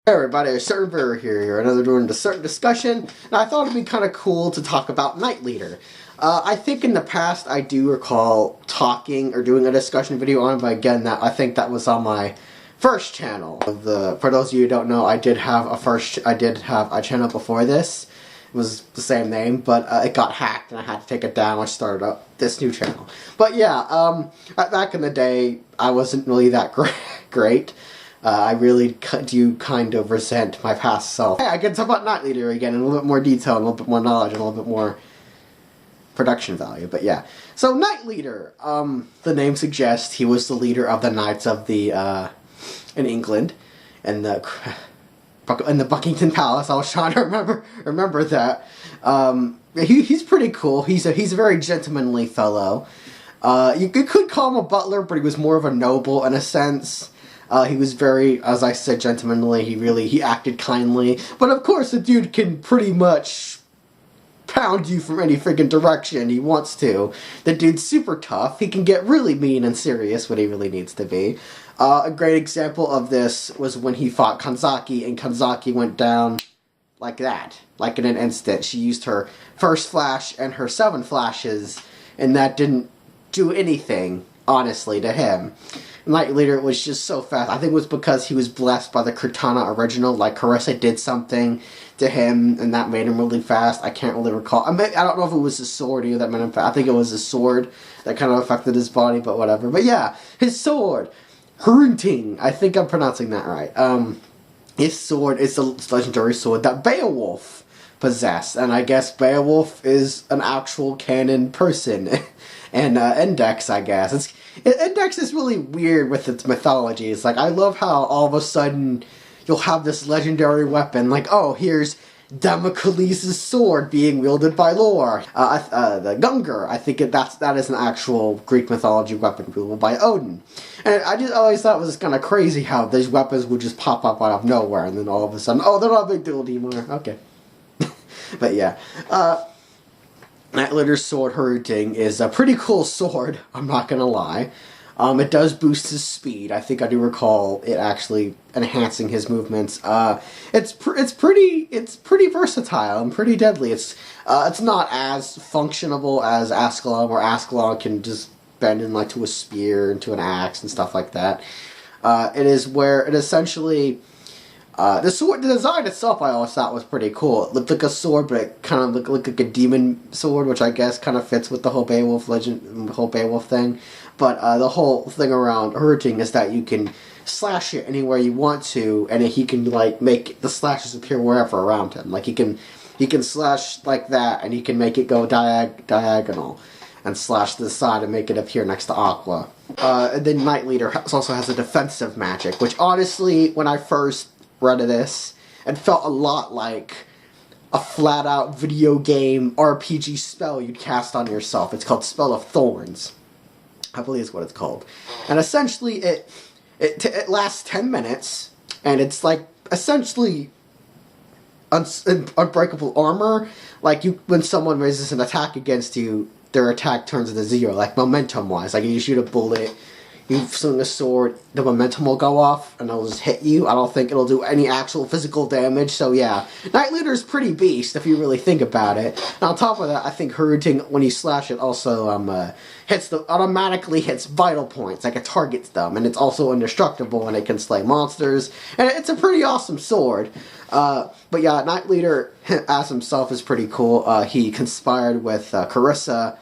Hey everybody, Server here, another doing the certain discussion, and I thought it'd be kind of cool to talk about Knight Leader. I think in the past I do recall talking or doing a discussion video on it, but again, I think that was on my first channel. For those of you who don't know, I did have a channel before this. It was the same name, but it got hacked and I had to take it down. I started up this new channel. But yeah, back in the day, I wasn't really that great. I really do kind of resent my past self. Hey, I can talk about Knight Leader again in a little bit more detail, and a little bit more knowledge, and a little bit more production value, but yeah. So, Knight Leader, the name suggests he was the leader of the Knights of the, in England, in the Buckingham Palace. I was trying to remember that. He's pretty cool. He's a very gentlemanly fellow. You could call him a butler, but he was more of a noble in a sense. He was very, as I said, gentlemanly. He acted kindly. But of course, the dude can pretty much pound you from any freaking direction he wants to. The dude's super tough. He can get really mean and serious when he really needs to be. A great example of this was when he fought Kanzaki, and Kanzaki went down like that. Like in an instant. She used her first flash and her 7 flashes, and that didn't do anything, honestly, to him. Knight Leader was just so fast. I think it was because he was blessed by the Cortana original. Like, Carissa did something to him, and that made him really fast. I can't really recall. I don't know if it was his sword either that made him fast. I think it was his sword that kind of affected his body, but whatever. But yeah, his sword. Hrunting. I think I'm pronouncing that right. His sword is the legendary sword that Beowulf possessed. And I guess Beowulf is an actual canon person. And Index, I guess. Index is really weird with its mythology. It's like, I love how all of a sudden you'll have this legendary weapon, like, oh, here's Damocles' sword being wielded by Lore. The Gungar, I think that is an actual Greek mythology weapon wielded by Odin. And I just always thought it was kind of crazy how these weapons would just pop up out of nowhere, and then all of a sudden, oh, they're not a big deal anymore. Okay. But yeah. Knight Leader's sword, Hrunting, is a pretty cool sword, I'm not gonna lie. It does boost his speed. I think I do recall it actually enhancing his movements. It's pretty versatile and pretty deadly. It's not as functionable as Ascalon, where Ascalon can just bend into a spear, into an axe, and stuff like that. It is where it essentially... the design itself I always thought was pretty cool. It looked like a sword, but it kind of looked like a demon sword, which I guess kind of fits with the whole Beowulf legend, the whole Beowulf thing. But the whole thing around Hrunting is that you can slash it anywhere you want to, and he can like make the slashes appear wherever around him. Like he can slash like that, and he can make it go diagonal, and slash to the side and make it appear next to Aqua. And then Knight Leader also has a defensive magic, which honestly, when I first read of this, it felt a lot like a flat-out video game RPG spell you'd cast on yourself. It's called Spell of Thorns, I believe is what it's called. And essentially it lasts 10 minutes, and it's like essentially unbreakable armor. Like when someone raises an attack against you, their attack turns into 0, like momentum-wise. Like you shoot a bullet, you swing a sword, the momentum will go off, and it'll just hit you. I don't think it'll do any actual physical damage, so yeah. Knight Leader is pretty beast, if you really think about it. And on top of that, I think Hrunting, when you slash it, also automatically hits vital points, like it targets them, and it's also indestructible, and it can slay monsters, and it's a pretty awesome sword. But yeah, Knight Leader, as himself, is pretty cool. He conspired with Carissa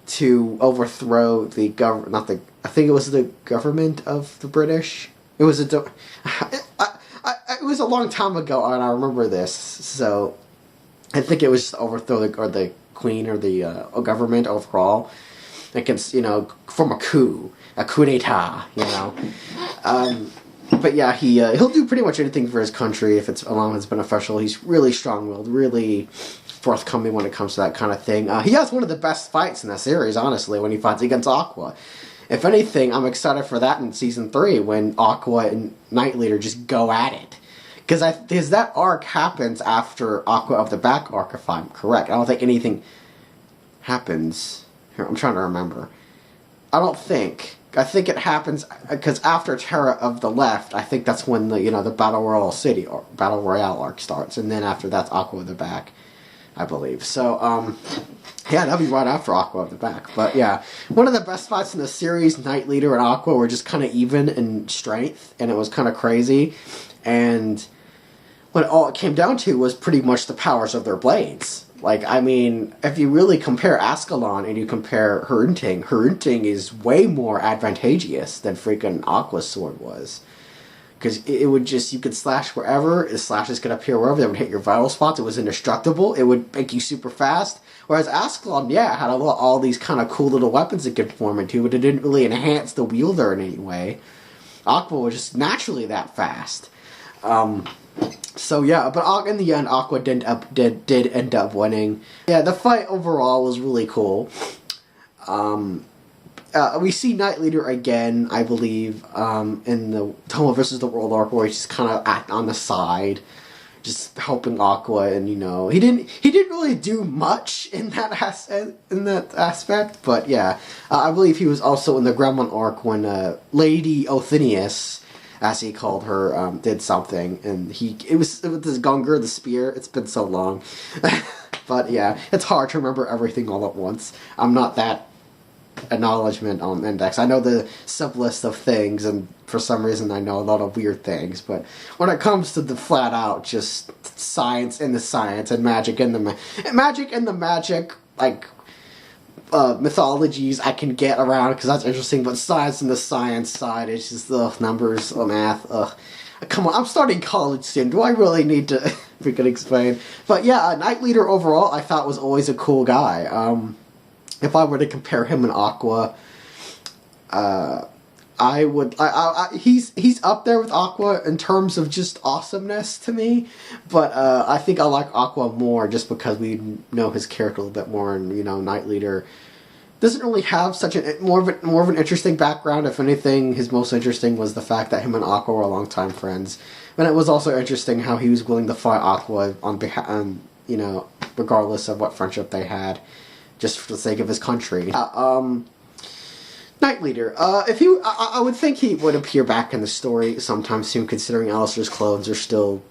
to overthrow the government, I think it was the government of the British. It was it was a long time ago, and I remember this, so I think it was to overthrow the queen or the government overall against, from a coup d'état, But yeah, he'll do pretty much anything for his country if it's along his beneficial. He's really strong-willed, really forthcoming when it comes to that kind of thing. He has one of the best fights in the series, honestly, when he fights against Aqua. If anything, I'm excited for that in Season 3, when Aqua and Knight Leader just go at it. Because that arc happens after Aqua of the Back arc, if I'm correct. I don't think anything happens. Here, I'm trying to remember. I don't think I think it happens because after Terra of the Left, I think that's when the Battle Royale City or Battle Royale arc starts, and then after that's Aqua of the Back, I believe. So yeah, that'll be right after Aqua of the Back. But yeah, one of the best fights in the series, Knight Leader and Aqua were just kind of even in strength, and it was kind of crazy. And what all it came down to was pretty much the powers of their blades. Like, I mean, if you really compare Ascalon and you compare Hrunting is way more advantageous than freaking Aqua's sword was. Because it would just, you could slash wherever, the slashes could appear wherever, they would hit your vital spots, it was indestructible, it would make you super fast. Whereas Ascalon, yeah, had all these kind of cool little weapons it could form into, but it didn't really enhance the wielder in any way. Aqua was just naturally that fast. So yeah, but in the end, Aqua did end up winning. Yeah, the fight overall was really cool. We see Knight Leader again, I believe, in the Toma vs. the World arc, where he's just kind of on the side, just helping Aqua, and he didn't really do much in that aspect, but yeah, I believe he was also in the Gremlin arc when Lady Othnius, as he called her, did something, and it was with this Gungur, the spear. It's been so long. But yeah, it's hard to remember everything all at once. I'm not that acknowledgement on Index. I know the simplest of things, and for some reason I know a lot of weird things, but when it comes to the flat out just science in the science and magic in the magic, like, mythologies I can get around because that's interesting, but science and the science side, it's just numbers, math, come on, I'm starting college soon, do I really need to freaking explain? But yeah, Knight Leader overall I thought was always a cool guy. If I were to compare him and Aqua, he's up there with Aqua in terms of just awesomeness to me, but I think I like Aqua more just because we know his character a little bit more, and Knight Leader doesn't really have such more of an interesting background. If anything, his most interesting was the fact that him and Aqua were longtime friends, and it was also interesting how he was willing to fight Aqua on behalf, regardless of what friendship they had, just for the sake of his country. Knight Leader. I would think he would appear back in the story sometime soon, considering Alistair's clones are still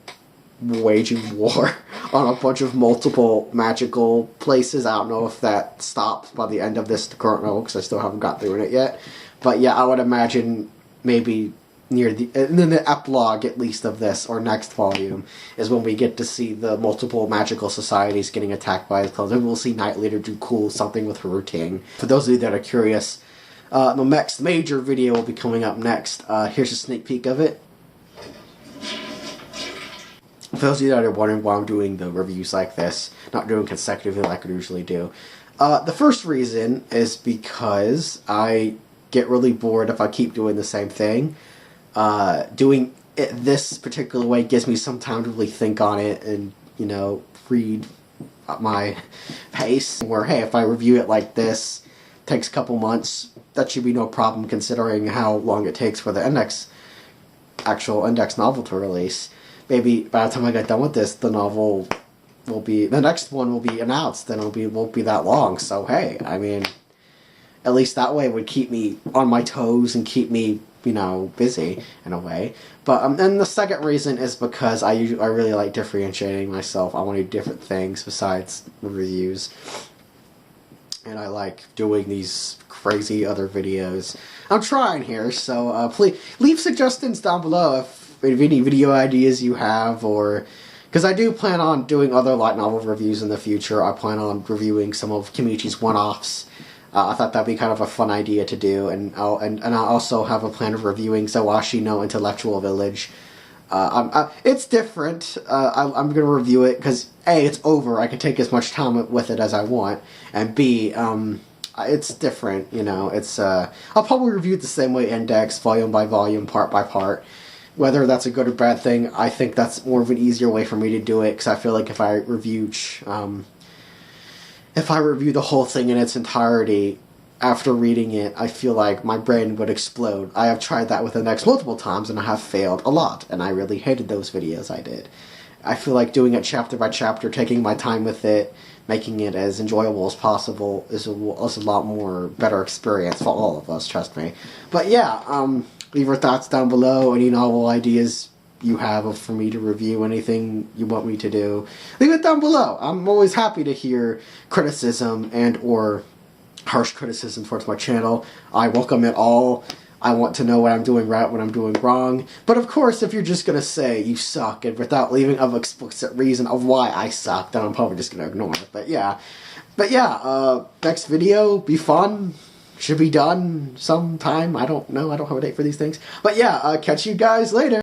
waging war on a bunch of multiple magical places. I don't know if that stops by the end of this current novel, because I still haven't got through it yet. But yeah, I would imagine maybe and then the epilogue, at least, of this, or next volume, is when we get to see the multiple magical societies getting attacked by his clones. Maybe we'll see Knight Leader do something with her routine. For those of you that are curious, the next major video will be coming up next. Here's a sneak peek of it. For those of you that are wondering why I'm doing the reviews like this, not doing consecutively like I usually do, the first reason is because I get really bored if I keep doing the same thing. Doing it this particular way gives me some time to really think on it and, read at my pace. Where, hey, if I review it like this, takes a couple months, that should be no problem considering how long it takes for the actual index novel to release. Maybe by the time I get done with this, the next one will be announced, and won't be that long. So hey, I mean, at least that way it would keep me on my toes and keep me, busy in a way. But and the second reason is because I really like differentiating myself. I want to do different things besides reviews, and I like doing these crazy other videos. I'm trying here, so please leave suggestions down below if any video ideas you have, or because I do plan on doing other light novel reviews in the future. I plan on reviewing some of Kimichi's one-offs. I thought that'd be kind of a fun idea to do, and I also have a plan of reviewing Zawashi no Intellectual Village. It's different. I'm going to review it because A, it's over. I can take as much time with it as I want, and B, it's different. It's I'll probably review it the same way Index, volume by volume, part by part. Whether that's a good or bad thing, I think that's more of an easier way for me to do it, because I feel like if I review the whole thing in its entirety, after reading it, I feel like my brain would explode. I have tried that with the next multiple times, and I have failed a lot, and I really hated those videos I did. I feel like doing it chapter by chapter, taking my time with it, making it as enjoyable as possible is a lot more better experience for all of us, trust me. But yeah, leave your thoughts down below, any novel ideas you have for me to review, anything you want me to do, leave it down below. I'm always happy to hear criticism and or harsh criticism towards my channel. I welcome it all. I want to know what I'm doing right, what I'm doing wrong. But of course, if you're just going to say you suck and without leaving an explicit reason of why I suck, then I'm probably just going to ignore it. But yeah, next video, be fun. Should be done sometime. I don't know. I don't have a date for these things. But yeah, catch you guys later.